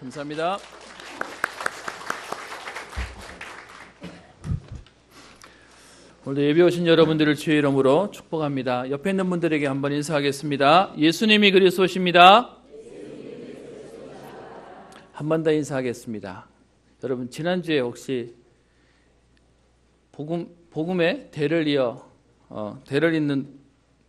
감사합니다. 오늘도 예배 오신 여러분들을 주의 이름으로 축복합니다. 옆에 있는 분들에게 한번 인사하겠습니다. 예수님이 그리스도십니다. 한 번 더 인사하겠습니다. 여러분, 지난주에 혹시 복음의 대를 잇는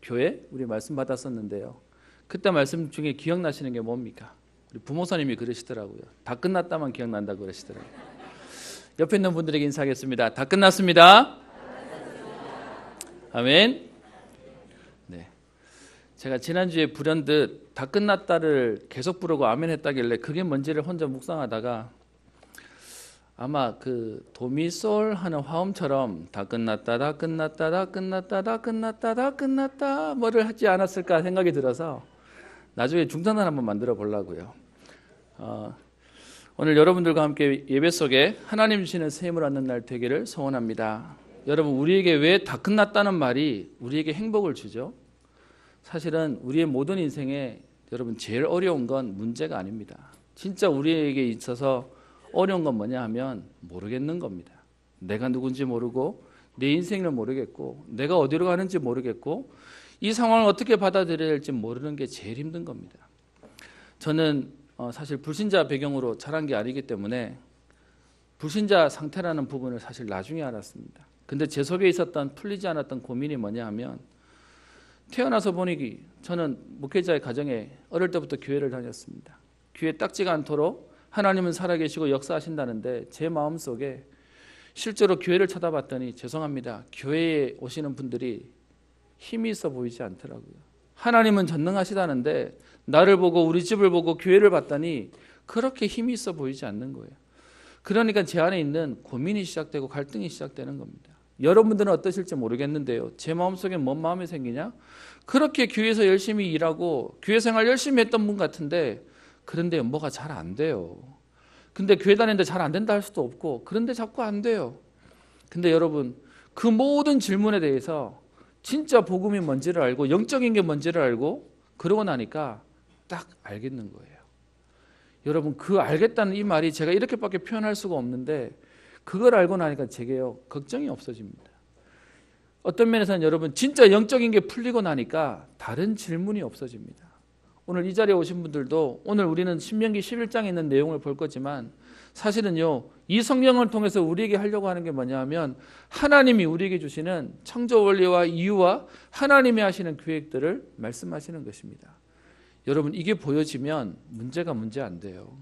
교회 우리 말씀 받았었는데요. 그때 말씀 중에 기억나시는 게 뭡니까? 우리 부모사님이 그러시더라고요. 다 끝났다만 기억난다고 그러시더라고요. 옆에 있는 분들에게 인사하겠습니다. 다 끝났습니다. 아멘. 네, 제가 지난주에 불현듯 다 끝났다를 계속 부르고 아멘 했다길래 그게 뭔지를 혼자 묵상하다가 아마 그 도미솔 하는 화음처럼 다 끝났다, 다 끝났다, 다 끝났다, 다 끝났다, 다 끝났다 뭐를 하지 않았을까 생각이 들어서 나중에 중단을 한번 만들어 보려고요. 오늘 여러분들과 함께 예배 속에 하나님 주시는 새 힘을 얻는 날 되기를 소원합니다. 여러분, 우리에게 왜 다 끝났다는 말이 우리에게 행복을 주죠? 사실은 우리의 모든 인생에 여러분 제일 어려운 건 문제가 아닙니다. 진짜 우리에게 있어서 어려운 건 뭐냐 하면 모르겠는 겁니다. 내가 누군지 모르고 내 인생을 모르겠고 내가 어디로 가는지 모르겠고 이 상황을 어떻게 받아들여야 할지 모르는 게 제일 힘든 겁니다. 저는 사실 불신자 배경으로 자란 게 아니기 때문에 불신자 상태라는 부분을 사실 나중에 알았습니다. 근데 제 속에 있었던 풀리지 않았던 고민이 뭐냐 하면 태어나서 보니 저는 목회자의 가정에 어릴 때부터 교회를 다녔습니다. 귀에 딱지가 않도록 하나님은 살아계시고 역사하신다는데 제 마음속에 실제로 교회를 쳐다봤더니 죄송합니다. 교회에 오시는 분들이 힘이 있어 보이지 않더라고요. 하나님은 전능하시다는데 나를 보고 우리 집을 보고 교회를 봤더니 그렇게 힘이 있어 보이지 않는 거예요. 그러니까 제 안에 있는 고민이 시작되고 갈등이 시작되는 겁니다. 여러분들은 어떠실지 모르겠는데요. 제 마음속에 뭔 마음이 생기냐? 그렇게 교회에서 열심히 일하고 교회 생활 열심히 했던 분 같은데 그런데 뭐가 잘 안 돼요. 근데 교회 다니는데 잘 안 된다 할 수도 없고 그런데 자꾸 안 돼요. 근데 여러분, 그 모든 질문에 대해서 진짜 복음이 뭔지를 알고 영적인 게 뭔지를 알고 그러고 나니까 딱 알겠는 거예요. 여러분, 그 알겠다는 이 말이 제가 이렇게밖에 표현할 수가 없는데 그걸 알고 나니까 제게요 걱정이 없어집니다. 어떤 면에서는 여러분 진짜 영적인 게 풀리고 나니까 다른 질문이 없어집니다. 오늘 이 자리에 오신 분들도 오늘 우리는 신명기 11장에 있는 내용을 볼 거지만 사실은요 이 성경을 통해서 우리에게 하려고 하는 게 뭐냐 하면 하나님이 우리에게 주시는 창조 원리와 이유와 하나님이 하시는 계획들을 말씀하시는 것입니다. 여러분, 이게 보여지면 문제가 문제 안 돼요.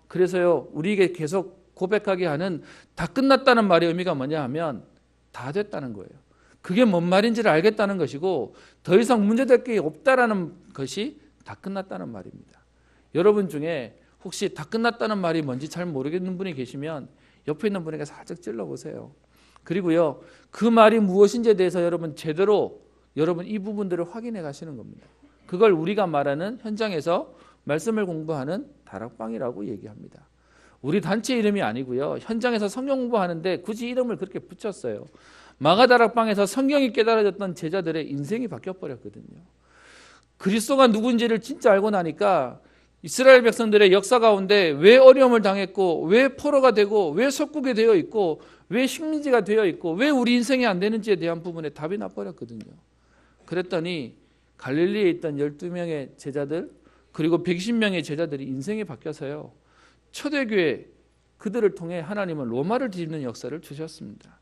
그래서요 우리에게 계속 고백하게 하는 다 끝났다는 말의 의미가 뭐냐 하면 다 됐다는 거예요. 그게 뭔 말인지를 알겠다는 것이고 더 이상 문제될 게 없다라는 것이 다 끝났다는 말입니다. 여러분 중에 혹시 다 끝났다는 말이 뭔지 잘 모르겠는 분이 계시면 옆에 있는 분에게 살짝 찔러보세요. 그리고요 그 말이 무엇인지에 대해서 여러분 제대로 여러분 이 부분들을 확인해 가시는 겁니다. 그걸 우리가 말하는 현장에서 말씀을 공부하는 다락방이라고 얘기합니다. 우리 단체 이름이 아니고요. 현장에서 성경 공부하는데 굳이 이름을 그렇게 붙였어요. 마가다락방에서 성경이 깨달아졌던 제자들의 인생이 바뀌어버렸거든요. 그리스도가 누군지를 진짜 알고 나니까 이스라엘 백성들의 역사 가운데 왜 어려움을 당했고 왜 포로가 되고 왜 속국이 되어 있고 왜 식민지가 되어 있고 왜 우리 인생이 안 되는지에 대한 부분에 답이 나버렸거든요. 그랬더니 갈릴리에 있던 12명의 제자들 그리고 120명의 제자들이 인생이 바뀌어서요. 초대교회 그들을 통해 하나님은 로마를 뒤집는 역사를 주셨습니다.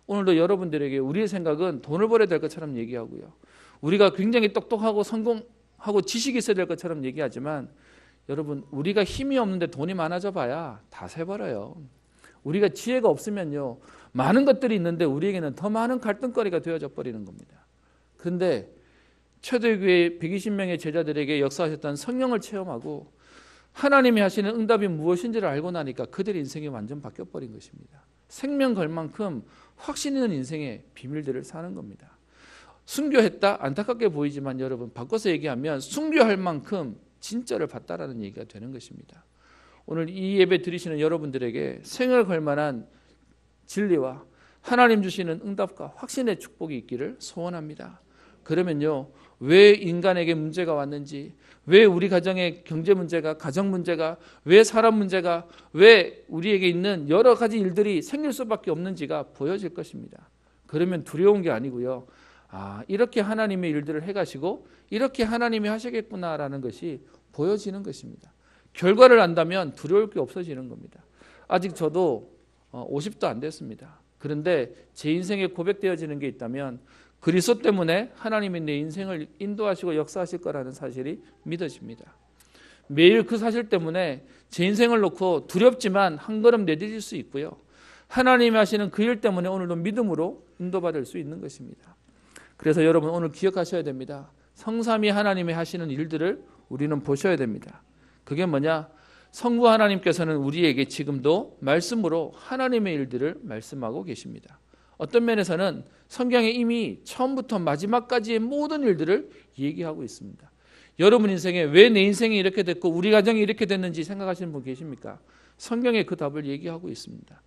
오늘도 여러분들에게 우리의 생각은 돈을 벌어야 될 것처럼 얘기하고요. 우리가 굉장히 똑똑하고 성공하고 지식이 있어야 될 것처럼 얘기하지만 여러분, 우리가 힘이 없는데 돈이 많아져 봐야 다 새버려요. 우리가 지혜가 없으면요 많은 것들이 있는데 우리에게는 더 많은 갈등거리가 되어져 버리는 겁니다. 그런데 초대교회 120명의 제자들에게 역사하셨던 성령을 체험하고 하나님이 하시는 응답이 무엇인지를 알고 나니까 그들의 인생이 완전 바뀌어버린 것입니다. 생명 걸 만큼 확신 있는 인생의 비밀들을 사는 겁니다. 순교했다? 안타깝게 보이지만 여러분 바꿔서 얘기하면 순교할 만큼 진짜를 봤다라는 얘기가 되는 것입니다. 오늘 이 예배 드리시는 여러분들에게 생을 걸 만한 진리와 하나님 주시는 응답과 확신의 축복이 있기를 소원합니다. 그러면요 왜 인간에게 문제가 왔는지, 왜 우리 가정의 경제 문제가, 가정 문제가, 왜 사람 문제가, 왜 우리에게 있는 여러 가지 일들이 생길 수밖에 없는지가 보여질 것입니다. 그러면 두려운 게 아니고요. 이렇게 하나님의 일들을 해가시고 이렇게 하나님이 하시겠구나라는 것이 보여지는 것입니다. 결과를 안다면 두려울 게 없어지는 겁니다. 아직 저도 50도 안 됐습니다. 그런데 제 인생에 고백되어지는 게 있다면 그리스도 때문에 하나님이 내 인생을 인도하시고 역사하실 거라는 사실이 믿어집니다. 매일 그 사실 때문에 제 인생을 놓고 두렵지만 한 걸음 내디딜 수 있고요. 하나님이 하시는 그 일 때문에 오늘도 믿음으로 인도받을 수 있는 것입니다. 그래서 여러분 오늘 기억하셔야 됩니다. 성삼위 하나님이 하시는 일들을 우리는 보셔야 됩니다. 그게 뭐냐? 성부 하나님께서는 우리에게 지금도 말씀으로 하나님의 일들을 말씀하고 계십니다. 어떤 면에서는 성경에 이미 처음부터 마지막까지의 모든 일들을 얘기하고 있습니다. 여러분 인생에 왜 내 인생이 이렇게 됐고 우리 가정이 이렇게 됐는지 생각하시는 분 계십니까? 성경에 그 답을 얘기하고 있습니다.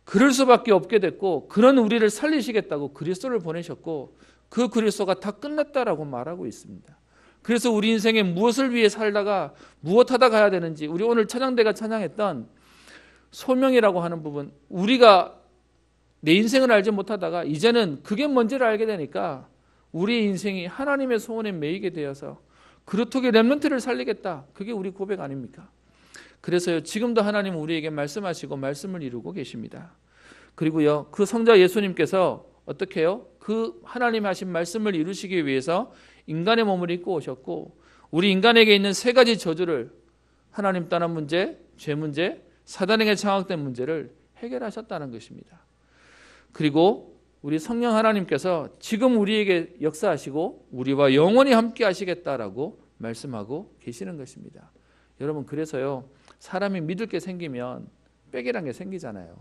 그럴 수밖에 없게 됐고 그런 우리를 살리시겠다고 그리스도를 보내셨고 그 그리스도가 다 끝났다라고 말하고 있습니다. 그래서 우리 인생에 무엇을 위해 살다가 무엇하다 가야 되는지, 우리 오늘 찬양대가 찬양했던 소명이라고 하는 부분, 우리가 내 인생을 알지 못하다가 이제는 그게 뭔지를 알게 되니까 우리 인생이 하나님의 소원에 매이게 되어서 그렇게 렘넌트를 살리겠다. 그게 우리 고백 아닙니까? 그래서요, 지금도 하나님은 우리에게 말씀하시고 말씀을 이루고 계십니다. 그리고요, 그 성자 예수님께서 어떻게 해요? 그 하나님 하신 말씀을 이루시기 위해서 인간의 몸을 입고 오셨고 우리 인간에게 있는 세 가지 저주를, 하나님 떠난 문제, 죄 문제, 사단에게 장악된 문제를 해결하셨다는 것입니다. 그리고 우리 성령 하나님께서 지금 우리에게 역사하시고 우리와 영원히 함께 하시겠다라고 말씀하고 계시는 것입니다. 여러분, 그래서요, 사람이 믿을 게 생기면 빽이란 게 생기잖아요.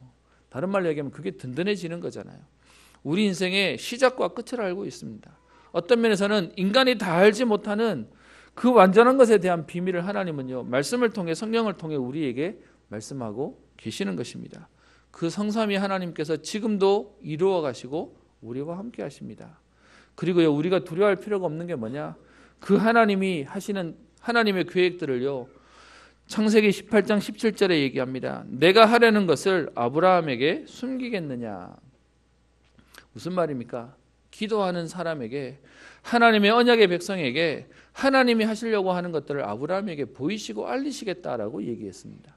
다른 말로 얘기하면 그게 든든해지는 거잖아요. 우리 인생의 시작과 끝을 알고 있습니다. 어떤 면에서는 인간이 다 알지 못하는 그 완전한 것에 대한 비밀을 하나님은요, 말씀을 통해, 성령을 통해 우리에게 말씀하고 계시는 것입니다. 그 성삼위 하나님께서 지금도 이루어 가시고 우리와 함께 하십니다. 그리고요, 우리가 두려워할 필요가 없는 게 뭐냐? 그 하나님이 하시는 하나님의 계획들을요, 창세기 18장 17절에 얘기합니다. 내가 하려는 것을 아브라함에게 숨기겠느냐? 무슨 말입니까? 기도하는 사람에게, 하나님의 언약의 백성에게 하나님이 하시려고 하는 것들을 아브라함에게 보이시고 알리시겠다라고 얘기했습니다.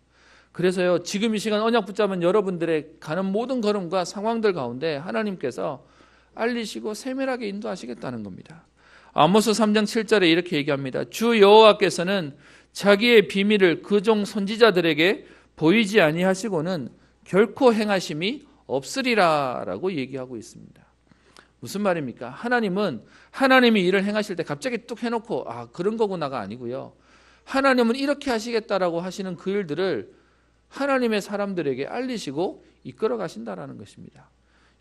그래서요, 지금 이 시간 언약 붙잡은 여러분들의 가는 모든 걸음과 상황들 가운데 하나님께서 알리시고 세밀하게 인도하시겠다는 겁니다. 아모스 3장 7절에 이렇게 얘기합니다. 주 여호와께서는 자기의 비밀을 그 종 선지자들에게 보이지 아니하시고는 결코 행하심이 없으리라라고 얘기하고 있습니다. 무슨 말입니까? 하나님은 하나님이 일을 행하실 때 갑자기 뚝 해놓고 그런 거구나가 아니고요. 하나님은 이렇게 하시겠다라고 하시는 그 일들을 하나님의 사람들에게 알리시고 이끌어 가신다라는 것입니다.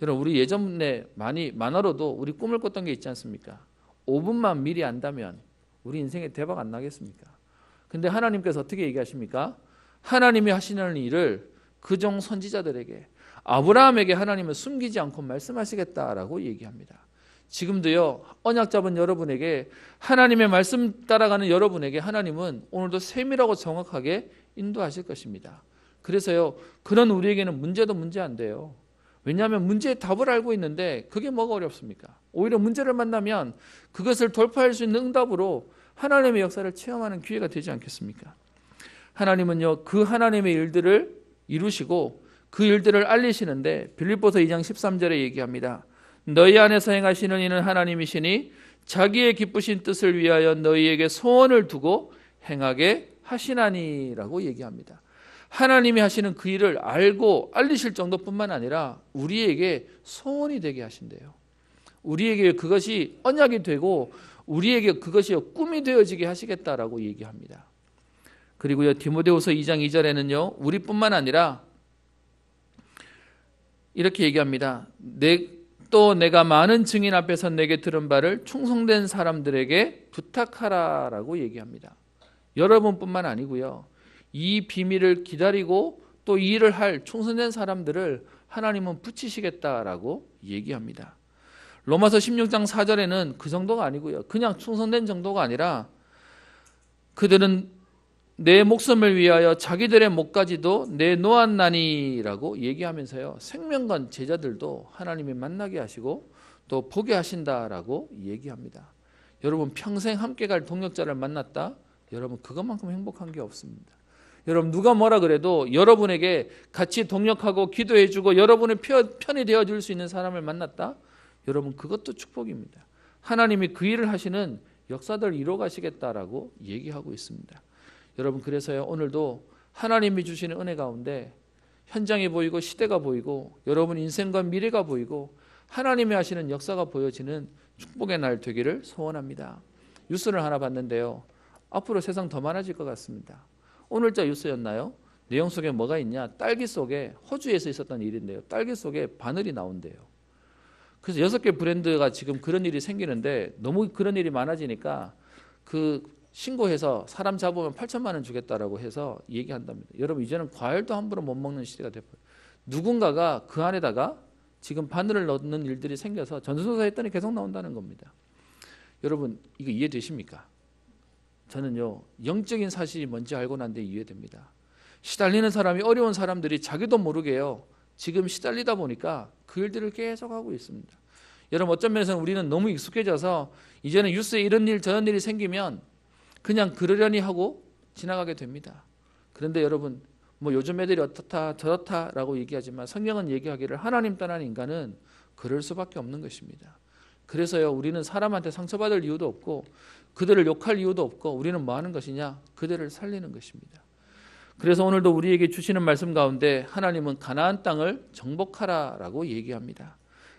여러분, 우리 예전에 만화로도 우리 꿈을 꿨던 게 있지 않습니까? 5분만 미리 안다면 우리 인생에 대박 안 나겠습니까? 근데 하나님께서 어떻게 얘기하십니까? 하나님이 하시는 일을 그 종 선지자들에게, 아브라함에게 하나님은 숨기지 않고 말씀하시겠다라고 얘기합니다. 지금도요, 언약 잡은 여러분에게, 하나님의 말씀 따라가는 여러분에게 하나님은 오늘도 세밀하고 정확하게 인도하실 것입니다. 그래서요, 그런 우리에게는 문제도 문제 안 돼요. 왜냐하면 문제의 답을 알고 있는데 그게 뭐가 어렵습니까? 오히려 문제를 만나면 그것을 돌파할 수 있는 응답으로 하나님의 역사를 체험하는 기회가 되지 않겠습니까? 하나님은요, 그 하나님의 일들을 이루시고 그 일들을 알리시는데 빌립보서 2장 13절에 얘기합니다. 너희 안에서 행하시는 이는 하나님이시니 자기의 기쁘신 뜻을 위하여 너희에게 소원을 두고 행하게 하시나니라고 얘기합니다. 하나님이 하시는 그 일을 알고 알리실 정도뿐만 아니라 우리에게 소원이 되게 하신대요. 우리에게 그것이 언약이 되고 우리에게 그것이 꿈이 되어지게 하시겠다라고 얘기합니다. 그리고요, 디모데후서 2장 2절에는요, 우리뿐만 아니라 이렇게 얘기합니다. 또 내가 많은 증인 앞에서 내게 들은 바를 충성된 사람들에게 부탁하라라고 얘기합니다. 여러분뿐만 아니고요, 이 비밀을 기다리고 또 이 일을 할 충성된 사람들을 하나님은 붙이시겠다라고 얘기합니다. 로마서 16장 4절에는 그 정도가 아니고요. 그냥 충성된 정도가 아니라 그들은 내 목숨을 위하여 자기들의 목까지도 내놓았나니라고 얘기하면서요. 생명건 제자들도 하나님이 만나게 하시고 또 보게 하신다라고 얘기합니다. 여러분 평생 함께 갈 동역자를 만났다? 여러분 그것만큼 행복한 게 없습니다. 여러분 누가 뭐라 그래도 여러분에게 같이 동역하고 기도해주고 여러분의 편이 되어줄 수 있는 사람을 만났다? 여러분 그것도 축복입니다. 하나님이 그 일을 하시는 역사들 이루어 가시겠다라고 얘기하고 있습니다. 여러분 그래서요 오늘도 하나님이 주시는 은혜 가운데 현장이 보이고 시대가 보이고 여러분 인생과 미래가 보이고 하나님이 하시는 역사가 보여지는 축복의 날 되기를 소원합니다. 뉴스를 하나 봤는데요. 앞으로 세상 더 많아질 것 같습니다. 오늘자 뉴스였나요? 내용 속에 뭐가 있냐? 딸기 속에 호주에서 있었던 일인데요. 딸기 속에 바늘이 나온대요. 그래서 6개 브랜드가 지금 그런 일이 생기는데 너무 그런 일이 많아지니까 그 신고해서 사람 잡으면 8천만 원 주겠다라고 해서 얘기한답니다. 여러분 이제는 과일도 함부로 못 먹는 시대가 돼버려요. 누군가가 그 안에다가 지금 바늘을 넣는 일들이 생겨서 전수조사 했더니 계속 나온다는 겁니다. 여러분 이거 이해되십니까? 저는요 영적인 사실이 뭔지 알고 난 뒤에 이해됩니다. 시달리는 사람이 어려운 사람들이 자기도 모르게요. 지금 시달리다 보니까 그 일들을 계속 하고 있습니다. 여러분 어떤 면에서는 우리는 너무 익숙해져서 이제는 뉴스에 이런 일 저런 일이 생기면 그냥 그러려니 하고 지나가게 됩니다. 그런데 여러분 뭐 요즘 애들이 어떻다 저렇다라고 얘기하지만 성경은 얘기하기를 하나님 떠난 인간은 그럴 수밖에 없는 것입니다. 그래서요 우리는 사람한테 상처받을 이유도 없고 그들을 욕할 이유도 없고 우리는 뭐 하는 것이냐? 그들을 살리는 것입니다. 그래서 오늘도 우리에게 주시는 말씀 가운데 하나님은 가나안 땅을 정복하라라고 얘기합니다.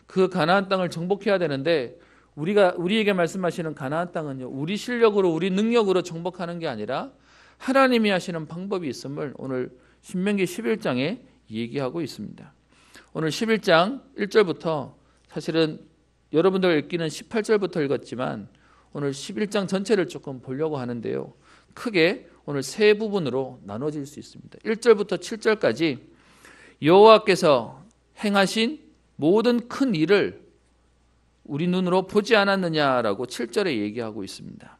그 가나안 땅을 정복해야 되는데 우리에게 말씀하시는 가나안 땅은요 우리 실력으로 우리 능력으로 정복하는 게 아니라 하나님이 하시는 방법이 있음을 오늘 신명기 11장에 얘기하고 있습니다. 오늘 11장 1절부터 사실은 여러분들 읽기는 18절부터 읽었지만 오늘 11장 전체를 조금 보려고 하는데요. 크게 오늘 세 부분으로 나눠질 수 있습니다. 1절부터 7절까지 여호와께서 행하신 모든 큰 일을 우리 눈으로 보지 않았느냐라고 7절에 얘기하고 있습니다.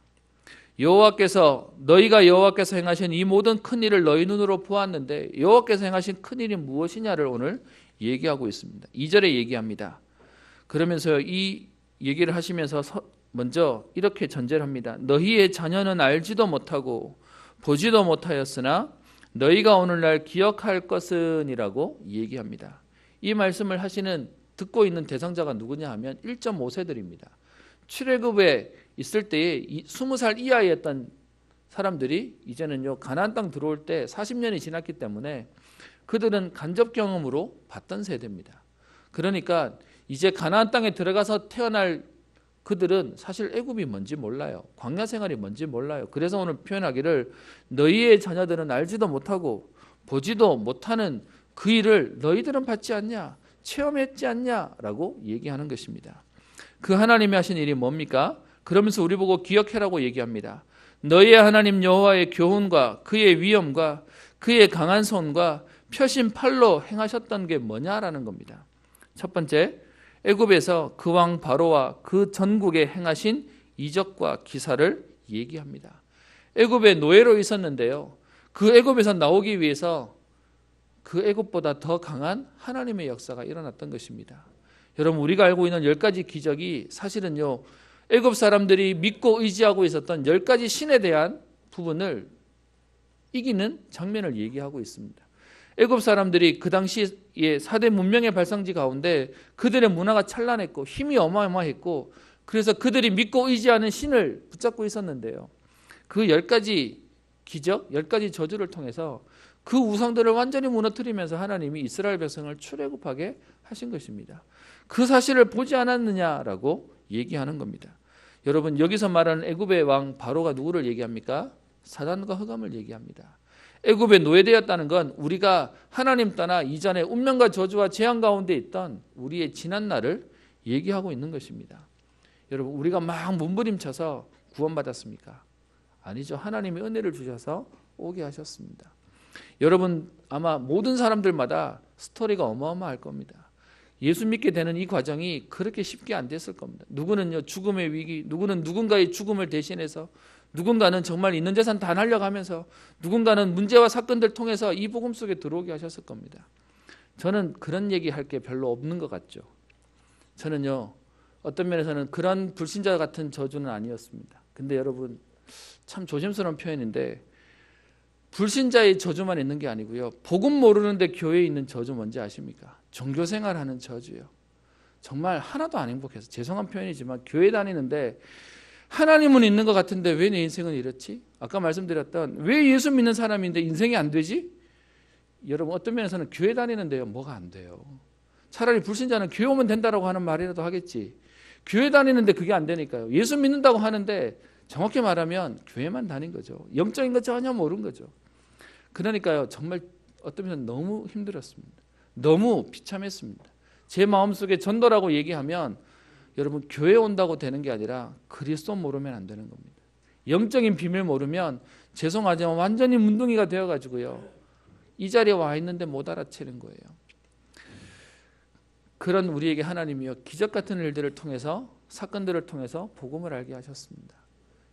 너희가 여호와께서 행하신 이 모든 큰 일을 너희 눈으로 보았는데 여호와께서 행하신 큰 일이 무엇이냐를 오늘 얘기하고 있습니다. 2절에 얘기합니다. 그러면서 이 얘기를 하시면서 먼저 이렇게 전제를 합니다. 너희의 자녀는 알지도 못하고 보지도 못하였으나 너희가 오늘날 기억할 것은이라고 얘기합니다. 이 말씀을 하시는 듣고 있는 대상자가 누구냐 하면 1.5세들입니다. 출애굽에 있을 때에 20살 이하였던 사람들이 이제는요 가나안 땅 들어올 때 40년이 지났기 때문에 그들은 간접 경험으로 봤던 세대입니다. 그러니까 이제 가나안 땅에 들어가서 태어날 그들은 사실 애굽이 뭔지 몰라요. 광야 생활이 뭔지 몰라요. 그래서 오늘 표현하기를 너희의 자녀들은 알지도 못하고 보지도 못하는 그 일을 너희들은 받지 않냐? 체험했지 않냐라고 얘기하는 것입니다. 그 하나님이 하신 일이 뭡니까? 그러면서 우리 보고 기억해라고 얘기합니다. 너희의 하나님 여호와의 교훈과 그의 위엄과 그의 강한 손과 펴신 팔로 행하셨던 게 뭐냐라는 겁니다. 첫 번째, 애굽에서 그 왕 바로와 그 전국에 행하신 이적과 기사를 얘기합니다. 애굽에 노예로 있었는데요. 그 애굽에서 나오기 위해서 그 애굽보다 더 강한 하나님의 역사가 일어났던 것입니다. 여러분 우리가 알고 있는 10가지 기적이 사실은요 애굽 사람들이 믿고 의지하고 있었던 10가지 신에 대한 부분을 이기는 장면을 얘기하고 있습니다. 애굽 사람들이 그 당시에 4대 문명의 발상지 가운데 그들의 문화가 찬란했고 힘이 어마어마했고 그래서 그들이 믿고 의지하는 신을 붙잡고 있었는데요. 그 10가지 기적, 10가지 저주를 통해서 그 우상들을 완전히 무너뜨리면서 하나님이 이스라엘 백성을 출애굽하게 하신 것입니다. 그 사실을 보지 않았느냐라고 얘기하는 겁니다. 여러분 여기서 말하는 애굽의 왕 바로가 누구를 얘기합니까? 사단과 흑암을 얘기합니다. 애굽에 노예되었다는 건 우리가 하나님 떠나 이전에 운명과 저주와 재앙 가운데 있던 우리의 지난 날을 얘기하고 있는 것입니다. 여러분 우리가 막 몸부림쳐서 구원받았습니까? 아니죠. 하나님이 은혜를 주셔서 오게 하셨습니다. 여러분 아마 모든 사람들마다 스토리가 어마어마할 겁니다. 예수 믿게 되는 이 과정이 그렇게 쉽게 안 됐을 겁니다. 누구는요 죽음의 위기, 누구는 누군가의 죽음을 대신해서, 누군가는 정말 있는 재산 다 날려가면서, 누군가는 문제와 사건들 통해서 이 복음 속에 들어오게 하셨을 겁니다. 저는 그런 얘기할 게 별로 없는 것 같죠. 저는요 어떤 면에서는 그런 불신자 같은 저주는 아니었습니다. 근데 여러분 참 조심스러운 표현인데, 불신자의 저주만 있는 게 아니고요, 복음 모르는데 교회에 있는 저주 뭔지 아십니까? 종교생활하는 저주예요. 정말 하나도 안 행복해서, 죄송한 표현이지만 교회 다니는데 하나님은 있는 것 같은데 왜 내 인생은 이렇지? 아까 말씀드렸던 왜 예수 믿는 사람인데 인생이 안 되지? 여러분 어떤 면에서는 교회 다니는데요 뭐가 안 돼요. 차라리 불신자는 교회 오면 된다라고 하는 말이라도 하겠지. 교회 다니는데 그게 안 되니까요. 예수 믿는다고 하는데 정확히 말하면 교회만 다닌 거죠. 영적인 거 전혀 모르는 거죠. 그러니까요 정말 어떤 면에서는 너무 힘들었습니다. 너무 비참했습니다. 제 마음속에 전도라고 얘기하면 여러분 교회 온다고 되는 게 아니라 그리스도 모르면 안 되는 겁니다. 영적인 비밀 모르면 죄송하지만 완전히 문둥이가 되어가지고요 이 자리에 와 있는데 못 알아채는 거예요. 그런 우리에게 하나님이요 기적 같은 일들을 통해서, 사건들을 통해서 복음을 알게 하셨습니다.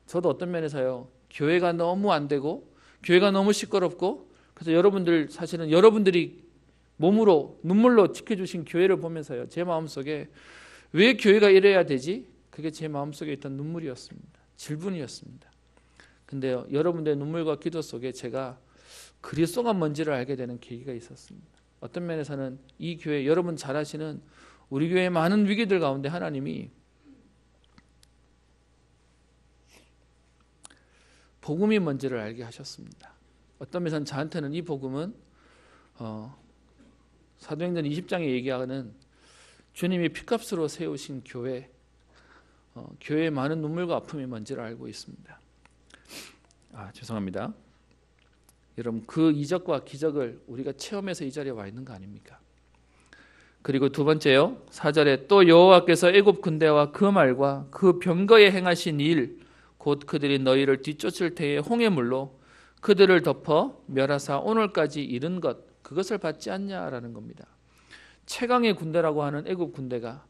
저도 어떤 면에서요 교회가 너무 안 되고 교회가 너무 시끄럽고, 그래서 여러분들 사실은 여러분들이 몸으로 눈물로 지켜주신 교회를 보면서요 제 마음속에 왜 교회가 이래야 되지? 그게 제 마음속에 있던 눈물이었습니다. 질분이었습니다. 근데요 여러분들의 눈물과 기도 속에 제가 그리스도가 뭔지를 알게 되는 계기가 있었습니다. 어떤 면에서는 이 교회, 여러분 잘 아시는 우리 교회의 많은 위기들 가운데 하나님이 복음이 뭔지를 알게 하셨습니다. 어떤 면에서는 저한테는 이 복음은 사도행전 20장에 얘기하는 주님이 피값으로 세우신 교회, 교회의 많은 눈물과 아픔이 뭔지를 알고 있습니다. 죄송합니다. 여러분 그 이적과 기적을 우리가 체험해서 이 자리에 와 있는 거 아닙니까? 그리고 두 번째요 4절에 또 여호와께서 애굽 군대와 그 말과 그 병거에 행하신 일 곧 그들이 너희를 뒤쫓을 때에 홍해물로 그들을 덮어 멸하사 오늘까지 이른 것 그것을 받지 않냐라는 겁니다. 최강의 군대라고 하는 애굽 군대가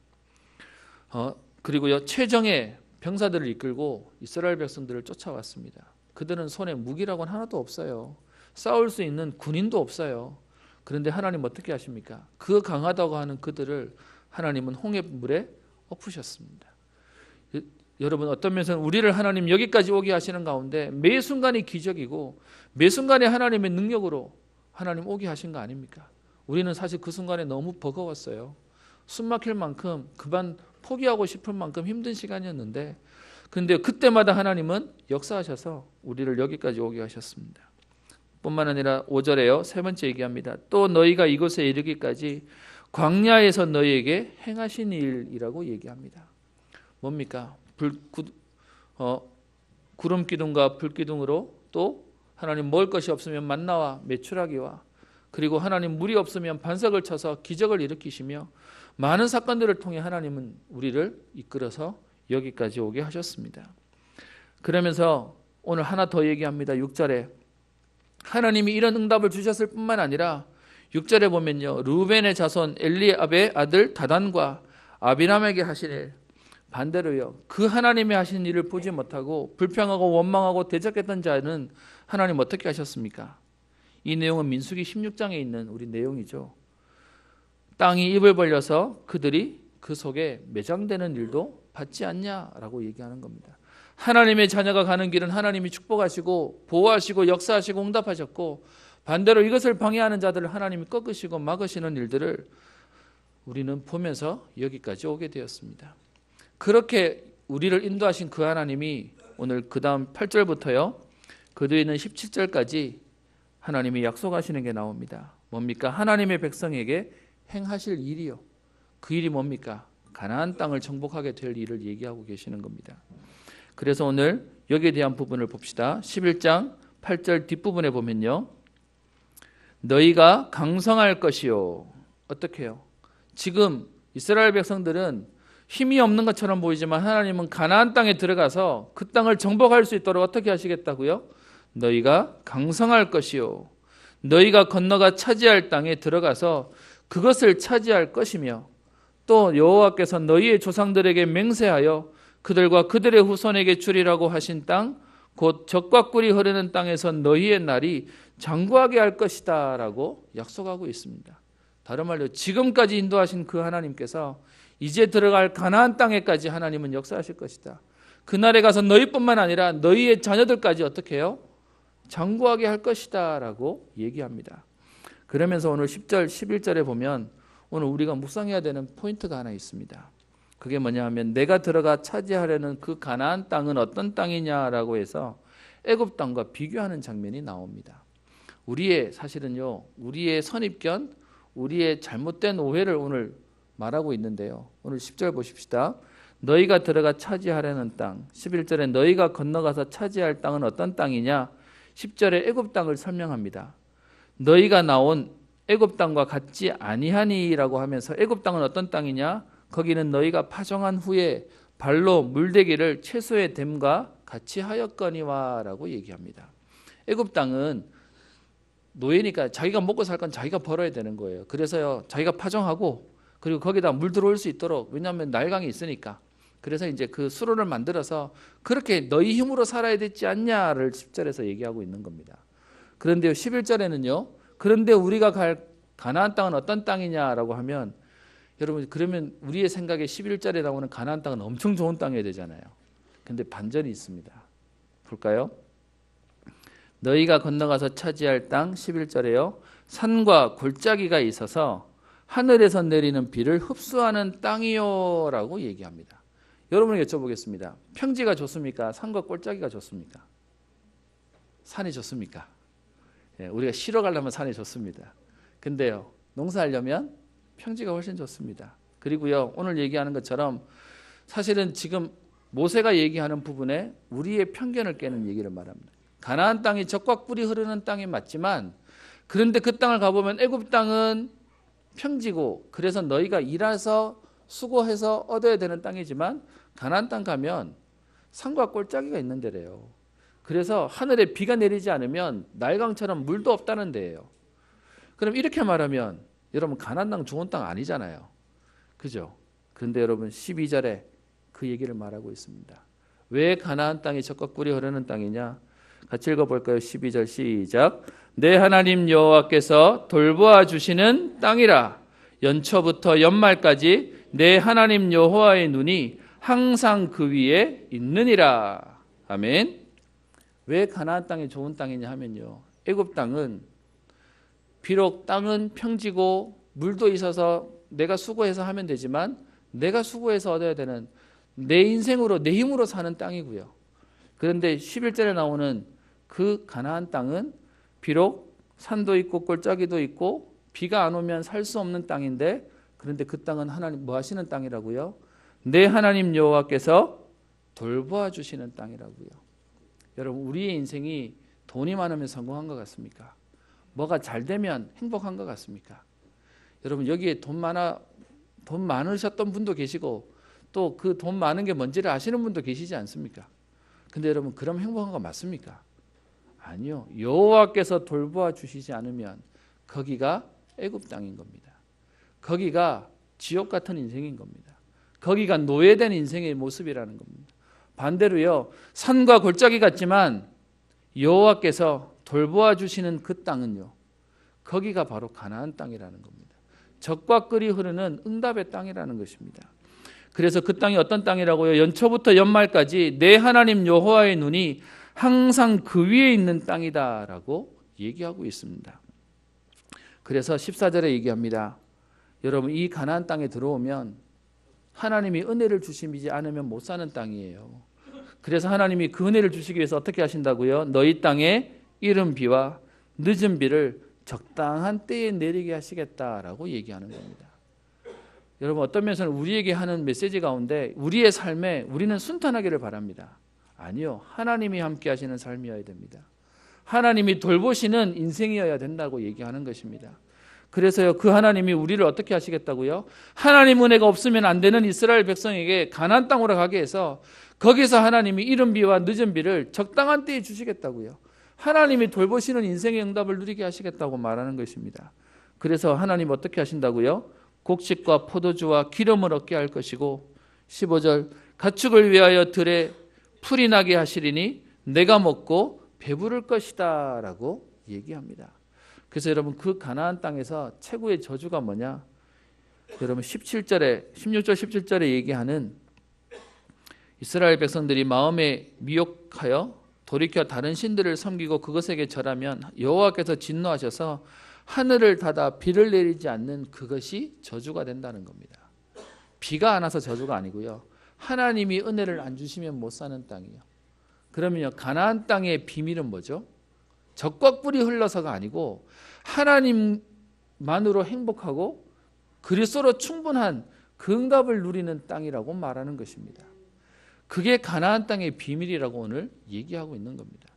그리고요 최정의 병사들을 이끌고 이스라엘 백성들을 쫓아왔습니다. 그들은 손에 무기라고는 하나도 없어요. 싸울 수 있는 군인도 없어요. 그런데 하나님 어떻게 하십니까? 그 강하다고 하는 그들을 하나님은 홍해물에 엎으셨습니다. 여러분 어떤 면에서는 우리를 하나님 여기까지 오게 하시는 가운데 매 순간이 기적이고 매 순간에 하나님의 능력으로 하나님 오게 하신 거 아닙니까? 우리는 사실 그 순간에 너무 버거웠어요. 숨 막힐 만큼 그만 포기하고 싶을 만큼 힘든 시간이었는데, 그런데 그때마다 하나님은 역사하셔서 우리를 여기까지 오게 하셨습니다. 뿐만 아니라 5절에요 세 번째 얘기합니다. 또 너희가 이곳에 이르기까지 광야에서 너희에게 행하신 일이라고 얘기합니다. 뭡니까? 구름 기둥과 불 기둥으로, 또 하나님 먹을 것이 없으면 만나와 메추라기와, 그리고 하나님 물이 없으면 반석을 쳐서 기적을 일으키시며 많은 사건들을 통해 하나님은 우리를 이끌어서 여기까지 오게 하셨습니다. 그러면서 오늘 하나 더 얘기합니다. 6절에 하나님이 이런 응답을 주셨을 뿐만 아니라 6절에 보면요 르우벤의 자손 엘리압의 아들 다단과 아비람에게 하신 일, 반대로요 그 하나님이 하신 일을 보지 못하고 불평하고 원망하고 대적했던 자는 하나님 어떻게 하셨습니까? 이 내용은 민수기 16장에 있는 우리 내용이죠. 땅이 입을 벌려서 그들이 그 속에 매장되는 일도 받지 않냐라고 얘기하는 겁니다. 하나님의 자녀가 가는 길은 하나님이 축복하시고 보호하시고 역사하시고 응답하셨고, 반대로 이것을 방해하는 자들을 하나님이 꺾으시고 막으시는 일들을 우리는 보면서 여기까지 오게 되었습니다. 그렇게 우리를 인도하신 그 하나님이 오늘 그 다음 8절부터요 그 뒤에 있는 17절까지 하나님이 약속하시는 게 나옵니다. 뭡니까? 하나님의 백성에게 행하실 일이요. 그 일이 뭡니까? 가나안 땅을 정복하게 될 일을 얘기하고 계시는 겁니다. 그래서 오늘 여기에 대한 부분을 봅시다. 11장 8절 뒷부분에 보면요 너희가 강성할 것이요. 어떻게 해요? 지금 이스라엘 백성들은 힘이 없는 것처럼 보이지만 하나님은 가나안 땅에 들어가서 그 땅을 정복할 수 있도록 어떻게 하시겠다고요? 너희가 강성할 것이요. 너희가 건너가 차지할 땅에 들어가서 그것을 차지할 것이며, 또 여호와께서 너희의 조상들에게 맹세하여 그들과 그들의 후손에게 주리라고 하신 땅, 곧 젖과 꿀이 흐르는 땅에서 너희의 날이 장구하게 할 것이다 라고 약속하고 있습니다. 다른 말로 지금까지 인도하신 그 하나님께서 이제 들어갈 가나안 땅에까지 하나님은 역사하실 것이다. 그날에 가서 너희뿐만 아니라 너희의 자녀들까지 어떻게 해요? 장구하게 할 것이다 라고 얘기합니다. 그러면서 오늘 10절 11절에 보면 오늘 우리가 묵상해야 되는 포인트가 하나 있습니다. 그게 뭐냐 하면 내가 들어가 차지하려는 그 가나안 땅은 어떤 땅이냐라고 해서 애굽 땅과 비교하는 장면이 나옵니다. 사실은요, 우리의 선입견, 우리의 잘못된 오해를 오늘 말하고 있는데요. 오늘 10절 보십시다. 너희가 들어가 차지하려는 땅, 11절에 너희가 건너가서 차지할 땅은 어떤 땅이냐? 10절에 애굽 땅을 설명합니다. 너희가 나온 애굽 땅과 같지 아니하니라고 하면서 애굽 땅은 어떤 땅이냐? 거기는 너희가 파종한 후에 발로 물대기를 채소의 됨과 같이 하였거니와라고 얘기합니다. 애굽 땅은 노예니까 자기가 먹고 살 건 자기가 벌어야 되는 거예요. 그래서요, 자기가 파종하고 그리고 거기다 물 들어올 수 있도록, 왜냐하면 날강이 있으니까. 그래서 이제 그 수로를 만들어서 그렇게 너희 힘으로 살아야 되지 않냐를 10절에서 얘기하고 있는 겁니다. 그런데 11절에는요. 그런데 우리가 갈 가나안 땅은 어떤 땅이냐라고 하면, 여러분 그러면 우리의 생각에 11절에 나오는 가나안 땅은 엄청 좋은 땅이어야 되잖아요. 근데 반전이 있습니다. 볼까요? 너희가 건너가서 차지할 땅 11절에요. 산과 골짜기가 있어서 하늘에서 내리는 비를 흡수하는 땅이요 라고 얘기합니다. 여러분에게 여쭤보겠습니다. 평지가 좋습니까? 산과 골짜기가 좋습니까? 산이 좋습니까? 예, 우리가 쉬러 가려면 산이 좋습니다. 근데요, 농사하려면 평지가 훨씬 좋습니다. 그리고요, 오늘 얘기하는 것처럼 사실은 지금 모세가 얘기하는 부분에 우리의 편견을 깨는 얘기를 말합니다. 가나안 땅이 젖과 꿀이 흐르는 땅이 맞지만, 그런데 그 땅을 가보면 애굽 땅은 평지고 그래서 너희가 일해서 수고해서 얻어야 되는 땅이지만 가나안 땅 가면 산과 골짜기가 있는 데래요. 그래서 하늘에 비가 내리지 않으면 날강처럼 물도 없다는 데예요. 그럼 이렇게 말하면 여러분 가나안 땅 좋은 땅 아니잖아요. 그죠? 그런데 여러분 12절에 그 얘기를 말하고 있습니다. 왜 가나안 땅이 젖과 꿀이 흐르는 땅이냐? 같이 읽어볼까요? 12절 시작. 내 하나님 여호와께서 돌보아 주시는 땅이라. 연초부터 연말까지 내 하나님 여호와의 눈이 항상 그 위에 있느니라. 아멘. 왜 가나안 땅이 좋은 땅이냐 하면요, 애굽 땅은 비록 땅은 평지고 물도 있어서 내가 수고해서 하면 되지만 내가 수고해서 얻어야 되는 내 인생으로 내 힘으로 사는 땅이고요. 그런데 11절에 나오는 그 가나안 땅은 비록 산도 있고 골짜기도 있고 비가 안 오면 살 수 없는 땅인데, 그런데 그 땅은 하나님 뭐 하시는 땅이라고요? 내 하나님 여호와께서 돌보아 주시는 땅이라고요. 여러분, 우리의 인생이 돈이 많으면 성공한 것 같습니까? 뭐가 잘 되면 행복한 것 같습니까? 여러분, 여기에 돈 많으셨던 분도 계시고 또 그 돈 많은 게 뭔지를 아시는 분도 계시지 않습니까? 근데 여러분, 그럼 행복한 거 맞습니까? 아니요. 여호와께서 돌보아 주시지 않으면 거기가 애굽 땅인 겁니다. 거기가 지옥 같은 인생인 겁니다. 거기가 노예된 인생의 모습이라는 겁니다. 반대로요, 산과 골짜기 같지만 여호와께서 돌보아 주시는 그 땅은요, 거기가 바로 가나안 땅이라는 겁니다. 젖과 꿀이 흐르는 응답의 땅이라는 것입니다. 그래서 그 땅이 어떤 땅이라고요? 연초부터 연말까지 내 하나님 여호와의 눈이 항상 그 위에 있는 땅이다라고 얘기하고 있습니다. 그래서 14절에 얘기합니다. 여러분, 이 가나안 땅에 들어오면 하나님이 은혜를 주시지 않으면 못 사는 땅이에요. 그래서 하나님이 그 은혜를 주시기 위해서 어떻게 하신다고요? 너희 땅에 이른 비와 늦은 비를 적당한 때에 내리게 하시겠다라고 얘기하는 겁니다. 여러분, 어떤 면에서는 우리에게 하는 메시지 가운데 우리의 삶에 우리는 순탄하기를 바랍니다. 아니요, 하나님이 함께 하시는 삶이어야 됩니다. 하나님이 돌보시는 인생이어야 된다고 얘기하는 것입니다. 그래서요, 그 하나님이 우리를 어떻게 하시겠다고요? 하나님 은혜가 없으면 안 되는 이스라엘 백성에게 가나안 땅으로 가게 해서 거기서 하나님이 이른 비와 늦은 비를 적당한 때에 주시겠다고요. 하나님이 돌보시는 인생의 응답을 누리게 하시겠다고 말하는 것입니다. 그래서 하나님 어떻게 하신다고요? 곡식과 포도주와 기름을 얻게 할 것이고 15절 가축을 위하여 들에 풀이 나게 하시리니 내가 먹고 배부를 것이다 라고 얘기합니다. 그래서 여러분 그 가나안 땅에서 최고의 저주가 뭐냐? 여러분 16절 17절에 얘기하는 이스라엘 백성들이 마음에 미혹하여 돌이켜 다른 신들을 섬기고 그것에게 절하면 여호와께서 진노하셔서 하늘을 닫아 비를 내리지 않는 그것이 저주가 된다는 겁니다. 비가 안 와서 저주가 아니고요. 하나님이 은혜를 안 주시면 못 사는 땅이요. 그러면요, 가나안 땅의 비밀은 뭐죠? 적과 꿀이 흘러서가 아니고 하나님만으로 행복하고 그리스도로 충분한 그 응답을 누리는 땅이라고 말하는 것입니다. 그게 가나안 땅의 비밀이라고 오늘 얘기하고 있는 겁니다.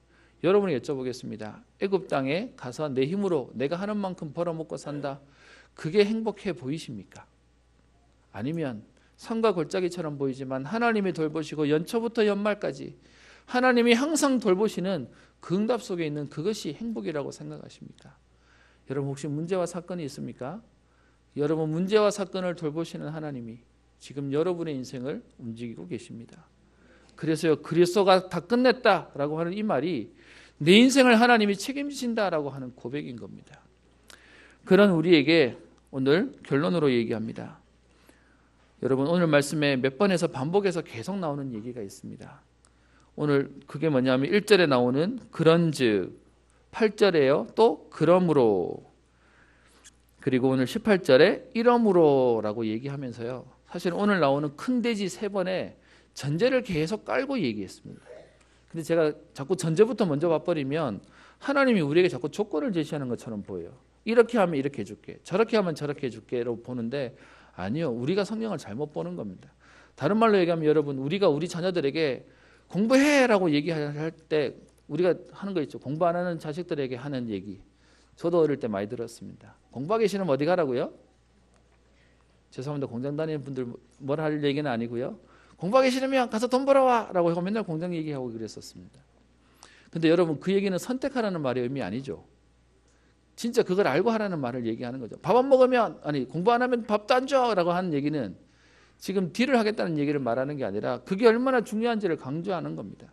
여러분이 여쭤보겠습니다. 애굽 땅에 가서 내 힘으로 내가 하는 만큼 벌어먹고 산다. 그게 행복해 보이십니까? 아니면 산과 골짜기처럼 보이지만 하나님이 돌보시고 연초부터 연말까지 하나님이 항상 돌보시는 그 응답 속에 있는 그것이 행복이라고 생각하십니까? 여러분 혹시 문제와 사건이 있습니까? 여러분 문제와 사건을 돌보시는 하나님이 지금 여러분의 인생을 움직이고 계십니다. 그래서요, 그리스도가 다 끝냈다라고 하는 이 말이 내 인생을 하나님이 책임지신다라고 하는 고백인 겁니다. 그런 우리에게 오늘 결론으로 얘기합니다. 여러분 오늘 말씀에 몇 번에서 반복해서 계속 나오는 얘기가 있습니다. 오늘 그게 뭐냐면 1절에 나오는 그런즉, 8절에요 또 그러므로, 그리고 오늘 18절에 이러므로라고 얘기하면서요, 사실 오늘 나오는 큰 돼지 3번에 전제를 계속 깔고 얘기했습니다. 근데 제가 자꾸 전제부터 먼저 봐버리면 하나님이 우리에게 자꾸 조건을 제시하는 것처럼 보여요. 이렇게 하면 이렇게 해줄게, 저렇게 하면 저렇게 해줄게 라고 보는데, 아니요, 우리가 성경을 잘못 보는 겁니다. 다른 말로 얘기하면 여러분, 우리가 우리 자녀들에게 공부해라고 얘기할 때 우리가 하는 거 있죠. 공부 안 하는 자식들에게 하는 얘기, 저도 어릴 때 많이 들었습니다. 공부하기 싫으면 어디 가라고요? 죄송합니다. 공장 다니는 분들 뭘 할 얘기는 아니고요. 공부하기 싫으면 가서 돈 벌어와 라고 하고 맨날 공장 얘기하고 그랬었습니다. 근데 여러분 그 얘기는 선택하라는 말의 의미 아니죠. 진짜 그걸 알고 하라는 말을 얘기하는 거죠. 밥 안 먹으면, 아니 공부 안 하면 밥도 안 줘 라고 하는 얘기는 지금 딜을 하겠다는 얘기를 말하는 게 아니라 그게 얼마나 중요한지를 강조하는 겁니다.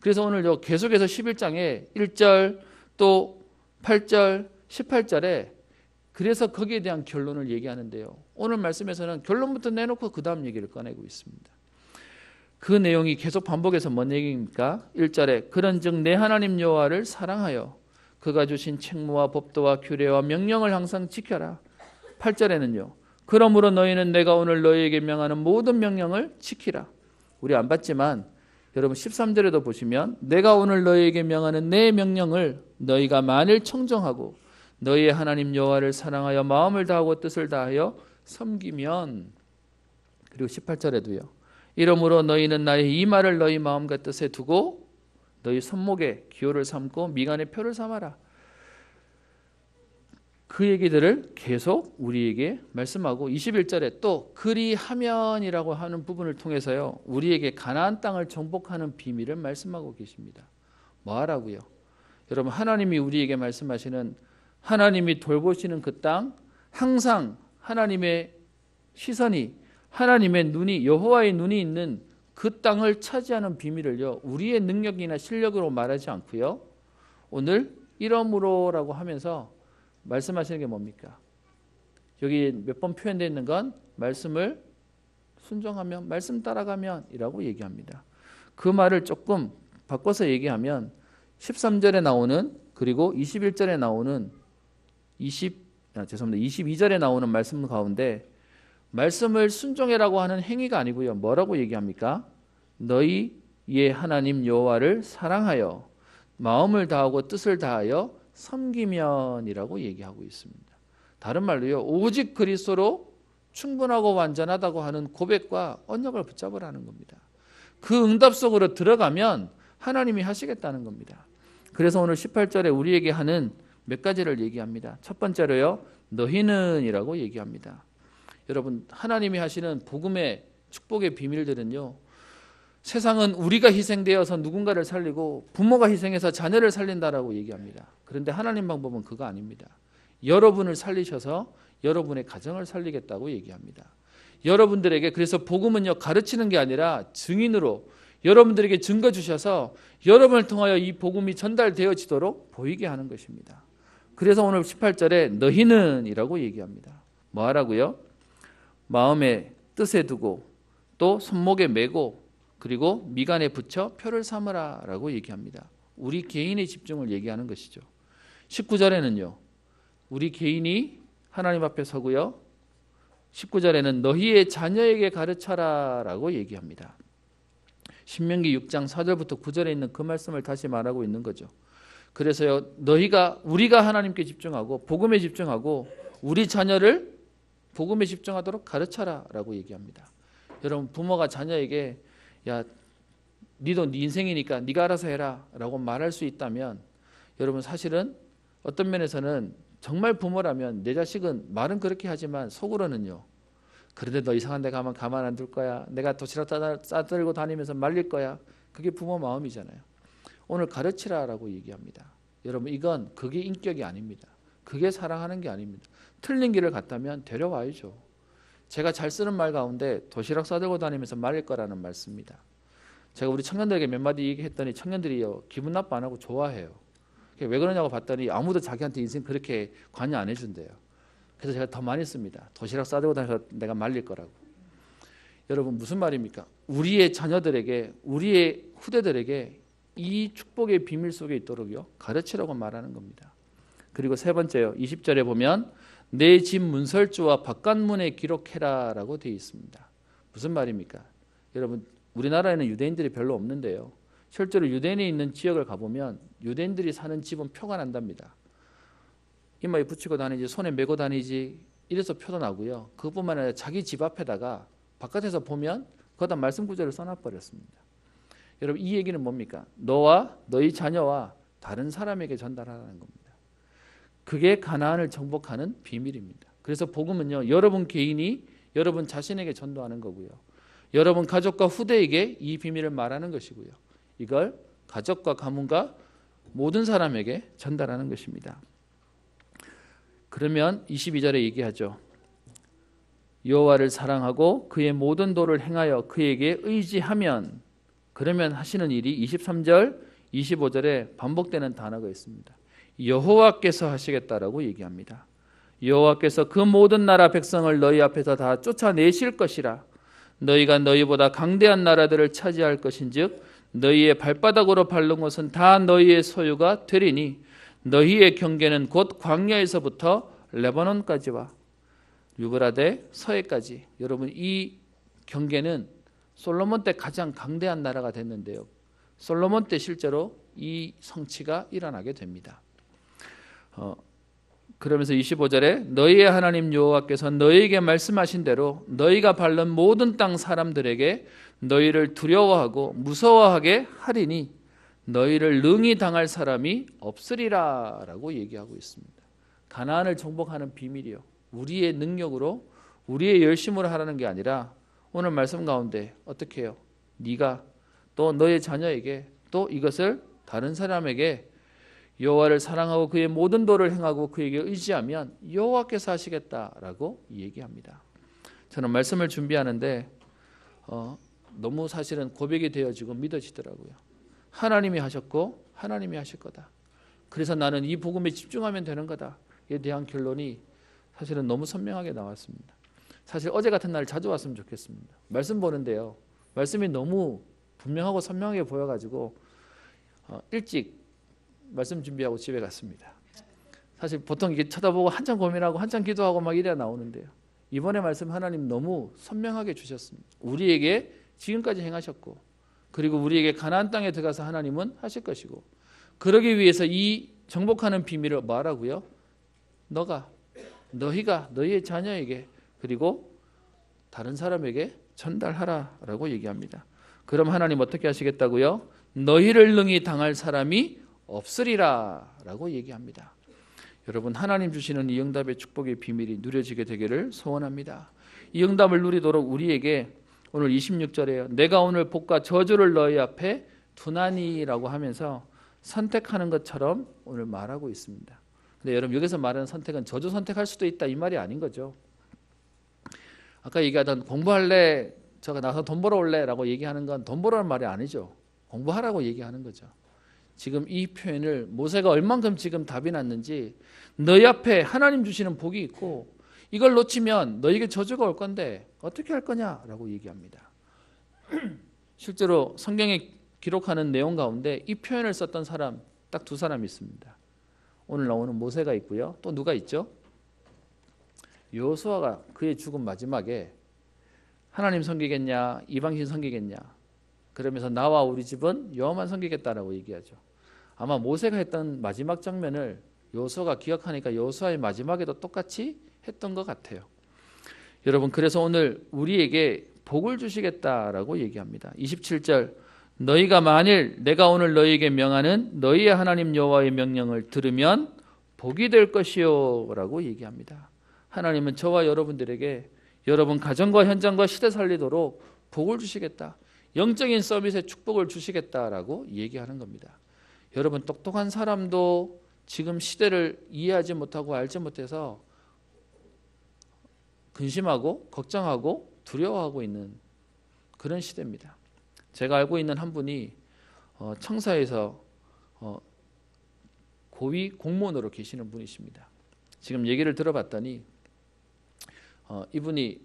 그래서 오늘 계속해서 11장에 1절 또 8절 18절에 그래서 거기에 대한 결론을 얘기하는데요, 오늘 말씀에서는 결론부터 내놓고 그 다음 얘기를 꺼내고 있습니다. 그 내용이 계속 반복해서 뭔 얘기입니까? 1절에 그런즉 내 하나님 여호와를 사랑하여 그가 주신 책무와 법도와 규례와 명령을 항상 지켜라. 8절에는요, 그러므로 너희는 내가 오늘 너희에게 명하는 모든 명령을 지키라. 우리 안 봤지만 여러분 13절에도 보시면 내가 오늘 너희에게 명하는 내 명령을 너희가 만일 청정하고 너희의 하나님 여호와를 사랑하여 마음을 다하고 뜻을 다하여 섬기면, 그리고 18절에도요, 이러므로 너희는 나의 이 말을 너희 마음과 뜻에 두고 너희 손목에 기호를 삼고 미간에 표를 삼아라. 그 얘기들을 계속 우리에게 말씀하고 21절에 또 그리하면이라고 하는 부분을 통해서요, 우리에게 가나안 땅을 정복하는 비밀을 말씀하고 계십니다. 뭐 하라고요? 여러분 하나님이 우리에게 말씀하시는, 하나님이 돌보시는 그 땅, 항상 하나님의 시선이, 하나님의 눈이, 여호와의 눈이 있는 그 땅을 차지하는 비밀을요, 우리의 능력이나 실력으로 말하지 않고요, 오늘 이러므로라고 하면서 말씀하시는 게 뭡니까? 여기 몇 번 표현되어 있는 건 말씀을 순종하면, 말씀 따라가면 이라고 얘기합니다. 그 말을 조금 바꿔서 얘기하면 13절에 나오는, 그리고 21절에 나오는 22절에 나오는 말씀 가운데 말씀을 순종해라고 하는 행위가 아니고요, 뭐라고 얘기합니까? 너희의 하나님 여호와를 사랑하여 마음을 다하고 뜻을 다하여 섬기면이라고 얘기하고 있습니다. 다른 말로요, 오직 그리스도로 충분하고 완전하다고 하는 고백과 언약을 붙잡으라는 겁니다. 그 응답 속으로 들어가면 하나님이 하시겠다는 겁니다. 그래서 오늘 18절에 우리에게 하는 몇 가지를 얘기합니다. 첫 번째로요, 너희는 이라고 얘기합니다. 여러분 하나님이 하시는 복음의 축복의 비밀들은요, 세상은 우리가 희생되어서 누군가를 살리고 부모가 희생해서 자녀를 살린다라고 얘기합니다. 그런데 하나님 방법은 그거 아닙니다. 여러분을 살리셔서 여러분의 가정을 살리겠다고 얘기합니다. 여러분들에게 그래서 복음은요 가르치는 게 아니라 증인으로 여러분들에게 증거 주셔서 여러분을 통하여 이 복음이 전달되어지도록 보이게 하는 것입니다. 그래서 오늘 18절에 너희는 이라고 얘기합니다. 뭐 하라고요? 마음에 뜻에 두고 또 손목에 메고 그리고 미간에 붙여 표를 삼으라 라고 얘기합니다. 우리 개인의 집중을 얘기하는 것이죠. 19절에는요 우리 개인이 하나님 앞에 서고요 19절에는 너희의 자녀에게 가르쳐라 라고 얘기합니다. 신명기 6장 4절부터 9절에 있는 그 말씀을 다시 말하고 있는 거죠. 그래서요 우리가 하나님께 집중하고 복음에 집중하고 우리 자녀를 복음에 집중하도록 가르쳐라 라고 얘기합니다. 여러분 부모가 자녀에게 야 니도 네 인생이니까 네가 알아서 해라 라고 말할 수 있다면 여러분 사실은 어떤 면에서는 정말 부모라면 내 자식은 말은 그렇게 하지만 속으로는요 그런데 너 이상한 데 가면 가만 안 둘 거야. 내가 도시락 싸들고 다니면서 말릴 거야. 그게 부모 마음이잖아요. 오늘 가르치라라고 얘기합니다. 여러분 이건 그게 인격이 아닙니다. 그게 사랑하는 게 아닙니다. 틀린 길을 갔다면 데려와야죠. 제가 잘 쓰는 말 가운데 도시락 싸들고 다니면서 말릴 거라는 말씀입니다. 제가 우리 청년들에게 몇 마디 얘기했더니 청년들이요 기분 나빠 안 하고 좋아해요. 왜 그러냐고 봤더니 아무도 자기한테 인생 그렇게 관여 안 해준대요. 그래서 제가 더 많이 씁니다. 도시락 싸들고 다녀서 내가 말릴 거라고. 여러분 무슨 말입니까? 우리의 자녀들에게 우리의 후대들에게 이 축복의 비밀 속에 있도록요 가르치라고 말하는 겁니다. 그리고 세 번째요 20절에 보면 내 집 문설주와 바깥문에 기록해라 라고 되어 있습니다. 무슨 말입니까? 여러분 우리나라에는 유대인들이 별로 없는데요 실제로 유대인이 있는 지역을 가보면 유대인들이 사는 집은 표가 난답니다. 이마에 붙이고 다니지 손에 메고 다니지 이래서 표도 나고요. 그것뿐만 아니라 자기 집 앞에다가 바깥에서 보면 거기다 말씀 구절을 써놔버렸습니다. 여러분 이 얘기는 뭡니까? 너와 너희 자녀와 다른 사람에게 전달하라는 겁니다. 그게 가나안을 정복하는 비밀입니다. 그래서 복음은요 여러분 개인이 여러분 자신에게 전도하는 거고요. 여러분 가족과 후대에게 이 비밀을 말하는 것이고요. 이걸 가족과 가문과 모든 사람에게 전달하는 것입니다. 그러면 22절에 얘기하죠. 여호와를 사랑하고 그의 모든 도를 행하여 그에게 의지하면 그러면 하시는 일이 23절 25절에 반복되는 단어가 있습니다. 여호와께서 하시겠다라고 얘기합니다. 여호와께서 그 모든 나라 백성을 너희 앞에서 다 쫓아내실 것이라. 너희가 너희보다 강대한 나라들을 차지할 것인즉 너희의 발바닥으로 밟는 것은 다 너희의 소유가 되리니 너희의 경계는 곧 광야에서부터 레바논까지와 유브라데 서해까지. 여러분 이 경계는 솔로몬 때 가장 강대한 나라가 됐는데요. 솔로몬 때 실제로 이 성취가 일어나게 됩니다. 그러면서 25절에 너희의 하나님 여호와께서 너희에게 말씀하신 대로 너희가 밟는 모든 땅 사람들에게 너희를 두려워하고 무서워하게 하리니 너희를 능히 당할 사람이 없으리라 라고 얘기하고 있습니다. 가나안을 정복하는 비밀이요 우리의 능력으로 우리의 열심으로 하라는 게 아니라 오늘 말씀 가운데 어떻게 해요? 네가 또 너의 자녀에게 또 이것을 다른 사람에게 여호와를 사랑하고 그의 모든 도를 행하고 그에게 의지하면 여호와께서 하시겠다라고 얘기합니다. 저는 말씀을 준비하는데 너무 사실은 고백이 되어지고 믿어지더라고요. 하나님이 하셨고 하나님이 하실 거다. 그래서 나는 이 복음에 집중하면 되는 거다에 대한 결론이 사실은 너무 선명하게 나왔습니다. 사실 어제 같은 날 자주 왔으면 좋겠습니다. 말씀 보는데요. 말씀이 너무 분명하고 선명하게 보여가지고 일찍 말씀 준비하고 집에 갔습니다. 사실 보통 이게 쳐다보고 한참 고민하고 한참 기도하고 막 이래야 나오는데요. 이번에 말씀 하나님 너무 선명하게 주셨습니다. 우리에게 지금까지 행하셨고 그리고 우리에게 가나안 땅에 들어가서 하나님은 하실 것이고 그러기 위해서 이 정복하는 비밀을 말하고요. 너희가 너희의 자녀에게 그리고 다른 사람에게 전달하라라고 얘기합니다. 그럼 하나님 어떻게 하시겠다고요? 너희를 능히 당할 사람이 없으리라 라고 얘기합니다. 여러분 하나님 주시는 이 응답의 축복의 비밀이 누려지게 되기를 소원합니다. 이 응답을 누리도록 우리에게 오늘 26절에요. 내가 오늘 복과 저주를 너희 앞에 두나니라고 하면서 선택하는 것처럼 오늘 말하고 있습니다. 근데 여러분 여기서 말하는 선택은 저주 선택할 수도 있다 이 말이 아닌 거죠. 아까 얘기하던 공부할래, 저가 나가서 돈 벌어올래 라고 얘기하는 건 돈 벌어라는 말이 아니죠. 공부하라고 얘기하는 거죠. 지금 이 표현을 모세가 얼만큼 지금 답이 났는지, 너희 앞에 하나님 주시는 복이 있고 이걸 놓치면 너에게 저주가 올 건데 어떻게 할 거냐라고 얘기합니다. 실제로 성경에 기록하는 내용 가운데 이 표현을 썼던 사람 딱 두 사람이 있습니다. 오늘 나오는 모세가 있고요. 또 누가 있죠? 여호수아가 그의 죽음 마지막에 하나님 섬기겠냐 이방신 섬기겠냐 그러면서 나와 우리 집은 여호와만 섬기겠다라고 얘기하죠. 아마 모세가 했던 마지막 장면을 여호수아가 기억하니까 여호수아의 마지막에도 똑같이 했던 것 같아요. 여러분 그래서 오늘 우리에게 복을 주시겠다라고 얘기합니다. 27절 너희가 만일 내가 오늘 너희에게 명하는 너희의 하나님 여호와의 명령을 들으면 복이 될 것이요 라고 얘기합니다. 하나님은 저와 여러분들에게 여러분 가정과 현장과 시대 살리도록 복을 주시겠다. 영적인 서밋에 축복을 주시겠다라고 얘기하는 겁니다. 여러분 똑똑한 사람도 지금 시대를 이해하지 못하고 알지 못해서 근심하고 걱정하고 두려워하고 있는 그런 시대입니다. 제가 알고 있는 한 분이 청사에서 고위 공무원으로 계시는 분이십니다. 지금 얘기를 들어봤더니 이분이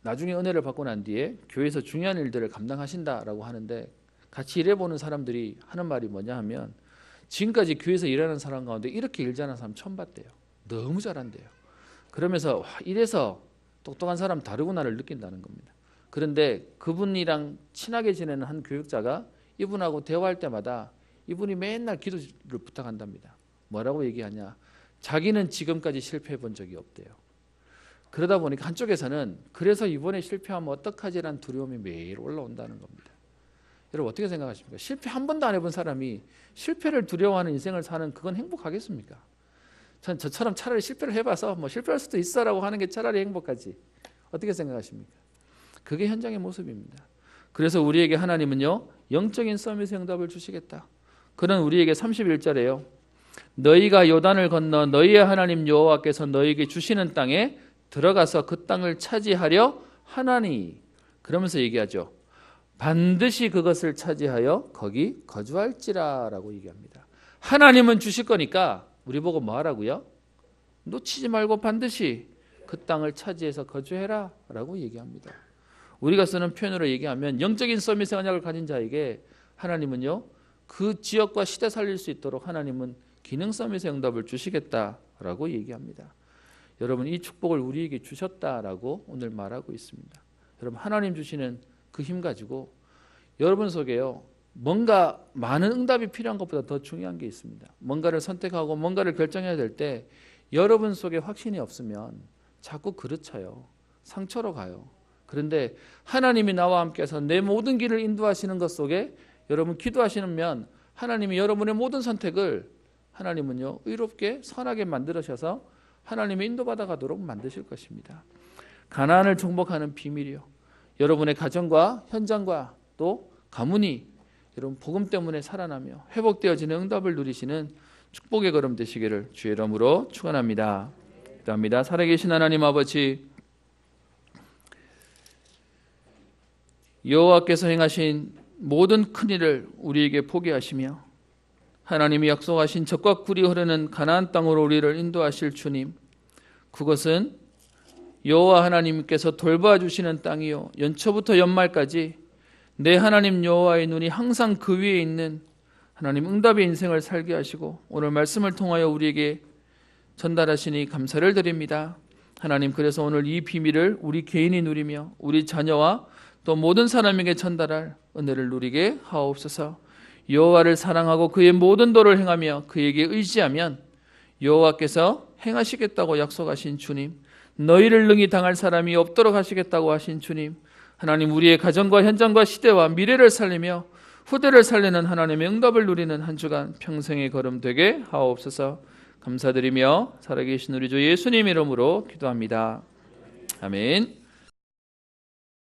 나중에 은혜를 받고 난 뒤에 교회에서 중요한 일들을 감당하신다라고 하는데 같이 일해보는 사람들이 하는 말이 뭐냐 하면 지금까지 교회에서 일하는 사람 가운데 이렇게 일 잘하는 사람 처음 봤대요. 너무 잘한대요. 그러면서 이래서 똑똑한 사람 다르구나를 느낀다는 겁니다. 그런데 그분이랑 친하게 지내는 한 교육자가 이분하고 대화할 때마다 이분이 맨날 기도를 부탁한답니다. 뭐라고 얘기하냐? 자기는 지금까지 실패해 본 적이 없대요. 그러다 보니까 한쪽에서는 그래서 이번에 실패하면 어떡하지라는 두려움이 매일 올라온다는 겁니다. 여러분 어떻게 생각하십니까? 실패 한 번도 안 해본 사람이 실패를 두려워하는 인생을 사는 그건 행복하겠습니까? 전 저처럼 차라리 실패를 해봐서 뭐 실패할 수도 있어라고 하는 게 차라리 행복하지. 어떻게 생각하십니까? 그게 현장의 모습입니다. 그래서 우리에게 하나님은요 영적인 서밋의 응답을 주시겠다. 그는 우리에게 31절에요. 너희가 요단을 건너 너희의 하나님 여호와께서 너희에게 주시는 땅에 들어가서 그 땅을 차지하려 하나니 그러면서 얘기하죠. 반드시 그것을 차지하여 거기 거주할지라 라고 얘기합니다. 하나님은 주실 거니까 우리 보고 뭐 하라고요? 놓치지 말고 반드시 그 땅을 차지해서 거주해라 라고 얘기합니다. 우리가 쓰는 표현으로 얘기하면 영적인 서밋의 언약을 가진 자에게 하나님은요 그 지역과 시대 살릴 수 있도록 하나님은 기능 서밋의 응답을 주시겠다라고 얘기합니다. 여러분 이 축복을 우리에게 주셨다라고 오늘 말하고 있습니다. 여러분 하나님 주시는 그 힘 가지고 여러분 속에요 뭔가 많은 응답이 필요한 것보다 더 중요한 게 있습니다. 뭔가를 선택하고 뭔가를 결정해야 될 때 여러분 속에 확신이 없으면 자꾸 그르쳐요. 상처로 가요. 그런데 하나님이 나와 함께해서 내 모든 길을 인도하시는 것 속에 여러분 기도하시면 하나님이 여러분의 모든 선택을 하나님은요 의롭게 선하게 만들으셔서 하나님의 인도받아 가도록 만드실 것입니다. 가나안을 정복하는 비밀이요. 여러분의 가정과 현장과 또 가문이 여러분 복음 때문에 살아나며 회복되어지는 응답을 누리시는 축복의 걸음 되시기를 주의 이름으로 축원합니다. 기도합니다. 살아계신 하나님 아버지 여호와께서 행하신 모든 큰 일을 우리에게 보게 하시며 하나님이 약속하신 젖과 꿀이 흐르는 가나안 땅으로 우리를 인도하실 주님 그것은 여호와 하나님께서 돌봐주시는 땅이요 연초부터 연말까지 내 하나님 여호와의 눈이 항상 그 위에 있는 하나님 응답의 인생을 살게 하시고 오늘 말씀을 통하여 우리에게 전달하시니 감사를 드립니다. 하나님 그래서 오늘 이 비밀을 우리 개인이 누리며 우리 자녀와 또 모든 사람에게 전달할 은혜를 누리게 하옵소서. 여호와를 사랑하고 그의 모든 도를 행하며 그에게 의지하면 여호와께서 행하시겠다고 약속하신 주님 너희를 능히 당할 사람이 없도록 하시겠다고 하신 주님 하나님 우리의 가정과 현장과 시대와 미래를 살리며 후대를 살리는 하나님의 응답을 누리는 한 주간 평생의 걸음 되게 하옵소서. 감사드리며 살아계신 우리 주 예수님 이름으로 기도합니다. 아멘.